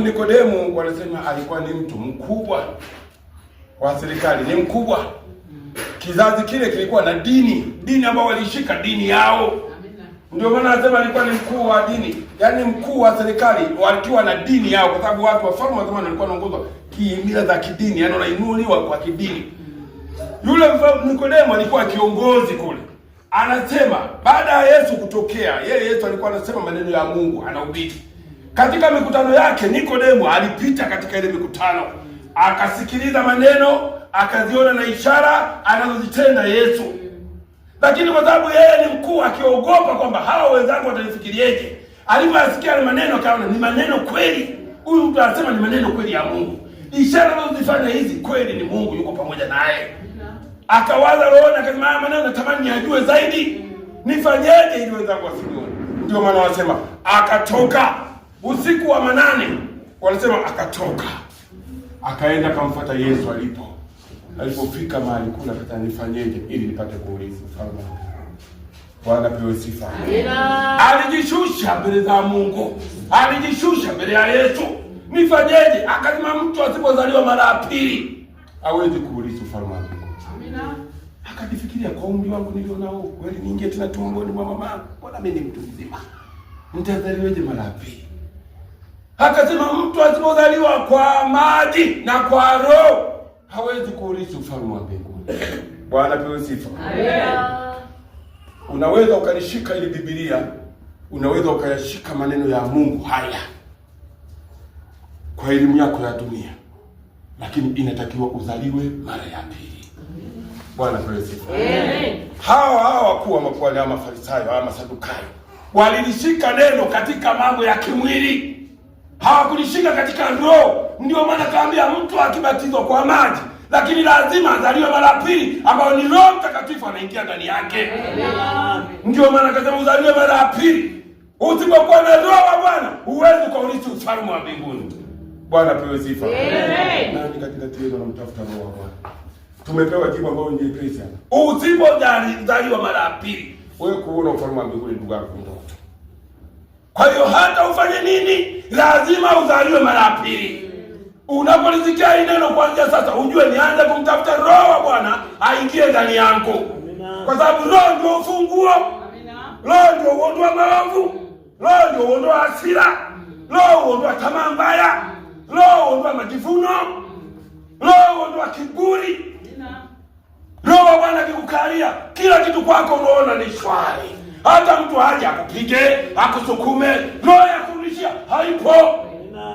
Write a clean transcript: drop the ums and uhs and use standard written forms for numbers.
Nikodemu wanasema alikuwa ni mtu mkubwa wa serikali, ni mkubwa. Kizazi kile kilikuwa na dini ambao walishika dini yao. Ndio maana anasema alikuwa ni mkuu wa dini, yaani mkuu wa serikali wakiwa na dini yao, kwa sababu watu wafalme wa zamani walikuwa wanaongozwa kimila za kidini, yaani wanainuliwa kwa kidini. Yule Nikodemo alikuwa kiongozi kule. Anasema baada ya Yesu kutokea, Yesu alikuwa anasema maneno ya Mungu, anahubiri. Katika mikutano yake Nikodemo alipita katika ile mikutano, akasikiliza maneno, akaziona na ishara anazozitenda Yesu. Lakini kwa sababu yeye ni mkuu, akiogopa kwamba hao wenzangu watanifikirieje, aliposikia maneno akaona ni maneno kweli. Huyu mtu anasema ni maneno kweli ya Mungu. Ishara anazozifanya hizi kweli ni Mungu yuko pamoja naye. Akawaza roho, akasema maneno natamani ajue zaidi. Nifanyeje ili wenzangu wasinione? Ndio maana wanasema akatoka usiku wa manane. Wanasema akatoka, akaenda kumfuata Yesu alipo. Alipofika mahali kuna kata, nifanyeje ili nipate kuurithi ufalme? Bwana pewe sifa. Alijishusha mbele za Mungu, alijishusha mbele ya Yesu. Nifanyeje? Akasema mtu asipozaliwa mara ya pili hawezi kuurithi ufalme wa Mungu. Amina. Akajifikiria, kwa umri wangu nilionao, kweli niingie tena tumboni mwa mama? Mbona mimi ni mtu mzima, nitazaliweje mara ya pili? Akasema mtu asipozaliwa kwa maji na kwa roho hawezi kuurithi ufalme wa mbinguni. Bwana pewe sifa. Amina. Unaweza ukalishika ile Biblia, unaweza ukayashika maneno ya Mungu haya kwa elimu yako ya dunia, lakini inatakiwa uzaliwe mara ya pili. Bwana pewe sifa. Amen. Hawa wakuu wa makuhani ama Mafarisayo ama Masadukayo walilishika neno katika mambo ya kimwili, hawakulishika katika roho. Ndio maana kaambia mtu akibatizwa kwa maji, lakini lazima azaliwe mara pili, ambao ni Roho Mtakatifu anaingia ndani yake. Ndio maana akasema uzaliwe mara pili. Usipokuwa na roho wa Bwana huwezi kuurithi ufalme wa mbinguni. Bwana pewe sifa. Nani katika tendo na mtafuta roho wa Bwana? Tumepewa jibu ambalo ni nyepesi sana. Usipozaliwa mara pili, wewe kuona ufalme wa mbinguni ndugu yangu ndoto. Kwa hiyo hata ufanye nini, lazima uzaliwe mara pili. Unapolisikia neno kuanzia sasa, ujue nianze kumtafuta roho wa Bwana aingie ndani yangu. Kwa sababu roho ndio ufunguo. Roho ndio uondoa maovu. Roho ndio uondoa hasira. Roho uondoa tamaa mbaya. Roho uondoa majivuno. Roho uondoa kiburi. Roho wa Bwana akikukalia, kila kitu kwako unaona ni shwari. Hata mtu aje akupige, akusukume, roho ya kurudishia haipo.